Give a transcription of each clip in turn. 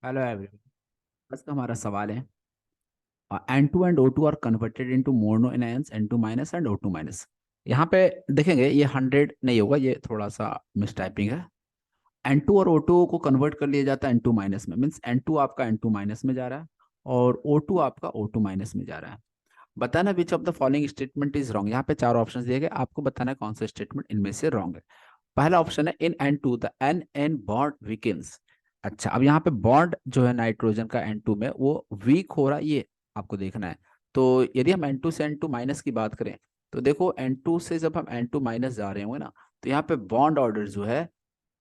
Hello everyone. आज का हमारा सवाल है N2 and O2 are converted into mono anions N2 minus and O2 minus. यहाँ पे देखेंगे ये 100 नहीं होगा, ये थोड़ा सा मिस टाइपिंग है। N2 और O2 को कन्वर्ट कर लिया जाता है N2 माइनस में, मीन्स N2 आपका N2 माइनस में जा रहा है और O2 आपका O2 माइनस में जा रहा है। बताना which of the following statement is wrong. यहाँ पे चार ऑप्शन दिए गए, आपको बताना है कौन सा स्टेटमेंट इनमें से रॉन्ग है। पहला ऑप्शन है इन N2 the N bond weakens. अच्छा, अब यहाँ पे बॉन्ड जो है नाइट्रोजन का N2 में वो वीक हो रहा है, ये आपको देखना है। तो यदि हम N2 से N2 माइनस की बात करें तो देखो N2 से जब हम N2 माइनस जा रहे होंगे ना, तो यहाँ पे बॉन्ड ऑर्डर जो है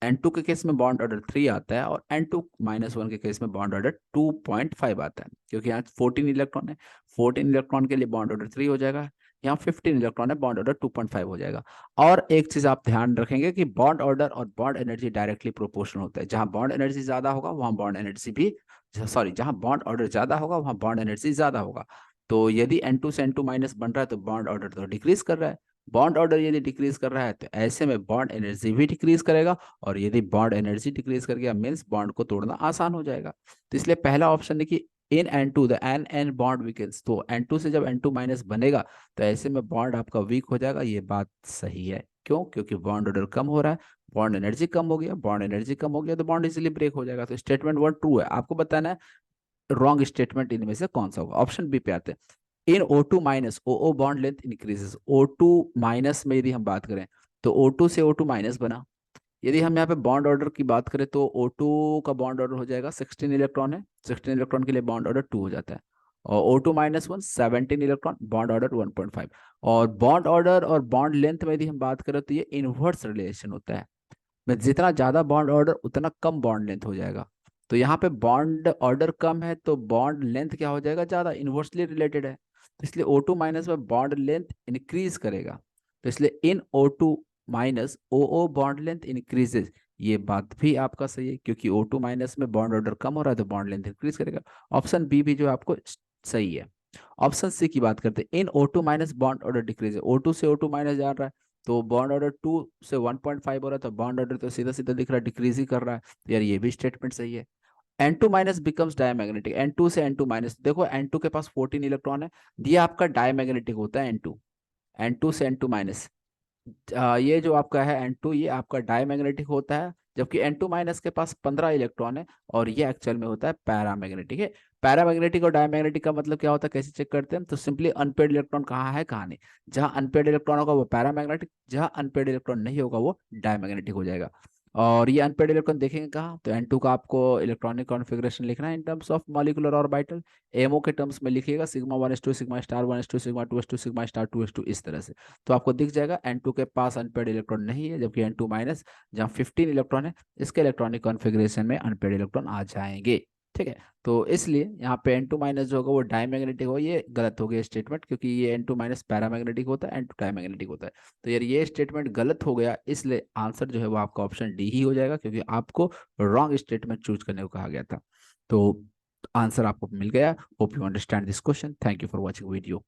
N2 के केस में बॉन्ड ऑर्डर 3 आता है और N2 माइनस 1 के केस में बॉन्ड ऑर्डर 2.5 आता है, क्योंकि यहाँ 14 इलेक्ट्रॉन है। 14 इलेक्ट्रॉन के लिए बॉन्ड ऑर्डर 3 हो जाएगा, यहाँ 15 इलेक्ट्रॉन है, बॉन्ड ऑर्डर 2.5 हो जाएगा। और एक चीज आप ध्यान रखेंगे कि बॉन्ड ऑर्डर और बॉन्ड एनर्जी डायरेक्टली प्रोपोर्शनल होता है। जहां बॉन्ड एनर्जी ज्यादा होगा वहां बॉन्ड एनर्जी भी, सॉरी, जहां बॉन्ड ऑर्डर ज्यादा होगा वहां बॉन्ड एनर्जी ज्यादा होगा। तो यदि N2 से N2 माइनस बन रहा है तो बॉन्ड ऑर्डर तो डिक्रीज कर रहा है। बॉन्ड ऑर्डर यदि डिक्रीज कर रहा है तो ऐसे में बॉन्ड एनर्जी भी डिक्रीज करेगा, और यदि बॉन्ड एनर्जी डिक्रीज कर गया मीन्स बॉन्ड को तोड़ना आसान हो जाएगा। तो इसलिए पहला ऑप्शन है कि इन N2 the N bond weakens. तो N2 से जब N2 माइनस बनेगा तो ऐसे में बॉन्ड आपका वीक हो जाएगा। ये बात सही है। क्यों? क्योंकि बॉन्ड ऑर्डर कम हो रहा है, बॉन्ड एनर्जी कम हो गया, बॉन्ड एनर्जी कम हो गया तो बॉन्ड इजीली ब्रेक हो जाएगा। तो स्टेटमेंट वन ट्रू है। आपको बताना है रॉन्ग स्टेटमेंट इनमें से कौन सा होगा। ऑप्शन बी पे आते हैं इन O2 minus O bond length increases. O2 minus में यदि हम बात करें तो O2 से O2 माइनस बना। यदि हम यहाँ पे बॉन्ड ऑर्डर की बात करें तो O2 का बॉन्ड ऑर्डर हो जाएगा 16 इलेक्ट्रॉन है, 16 इलेक्ट्रॉन के लिए बॉन्ड ऑर्डर 2 हो जाता है। और O2 minus 1 17 electron, bond order 1.5। और बॉन्ड ऑर्डर और बॉन्ड लेंथ में यदि हम बात करें तो ये इनवर्स रिलेशन होता है, में जितना ज्यादा बॉन्ड ऑर्डर उतना कम बॉन्ड लेंथ हो जाएगा। तो यहाँ पे बॉन्ड ऑर्डर कम है तो बॉन्ड लेंथ क्या हो जाएगा, ज्यादा, इनवर्सली रिलेटेड है। तो इसलिए O2 माइनस में बॉन्ड लेंथ इंक्रीज करेगा। तो इसलिए इन O2 minus O bond length increases. ये बात भी आपका सही है, क्योंकि O2 माइनस में बॉन्ड ऑर्डर कम हो रहा है तो बॉन्ड लेंथ इंक्रीज करेगा। ऑप्शन बी भी जो है आपको सही है। ऑप्शन सी की बात करते हैं इन O2 minus bond order decrease है। O2 से O2 माइनस जा रहा है तो बॉन्ड ऑर्डर 2 से 1.5 हो रहा है, तो बॉन्ड ऑर्डर तो सीधा सीधा दिख रहा है डिक्रीज ही कर रहा है। तो यार ये भी स्टेटमेंट सही है। N2 minus becomes diamagnetic. N2 से N2 माइनस, देखो N2 के पास 14 इलेक्ट्रॉन है, ये आपका डायमैग्नेटिक होता है N2। N2 से N2 माइनस, ये जो आपका है N2 ये आपका डायमैग्नेटिक होता है, जबकि N2 माइनस के पास 15 इलेक्ट्रॉन है और ये एक्चुअल में होता है पैरामैग्नेटिक है। पैरामैग्नेटिक और डायमैग्नेटिक का मतलब क्या होता है, कैसे चेक करते हैं हम? तो सिंपली अनपेड इलेक्ट्रॉन कहाँ है कहाँ नहीं। जहां अनपेड इलेक्ट्रॉन होगा वो पैरामैग्नेटिक, जहां अनपेड इलेक्ट्रॉन नहीं होगा वो डायमैग्नेटिक हो जाएगा। और ये अनपेड इलेक्ट्रॉन देखेंगे कहाँ, तो N2 का आपको इलेक्ट्रॉनिक कॉन्फ़िगरेशन लिखना है in terms of molecular orbital. MO के टर्म्स में लिखिएगा sigma 1s2 sigma star 1s2 sigma 2s2 sigma star 2s2, इस तरह से। तो आपको दिख जाएगा N2 के पास अनपेड इलेक्ट्रॉन नहीं है, जबकि N2 माइनस जहाँ 15 इलेक्ट्रॉन है इसके इलेक्ट्रॉनिक कॉन्फ़िगरेशन में अनपेड इलेक्ट्रॉन आ जाएंगे। ठीक है, तो इसलिए यहाँ पे N2 माइनस जो होगा वो डायमैग्नेटिक होगा। ये गलत हो गया स्टेटमेंट, क्योंकि ये N2 माइनस पैरामैग्नेटिक होता है, N2 डायमैग्नेटिक होता है। तो यार ये स्टेटमेंट गलत हो गया, इसलिए आंसर जो है वो आपका ऑप्शन डी ही हो जाएगा, क्योंकि आपको रॉन्ग स्टेटमेंट चूज करने को कहा गया था। तो आंसर आपको मिल गया। Hope you understand this question. Thank you for watching video.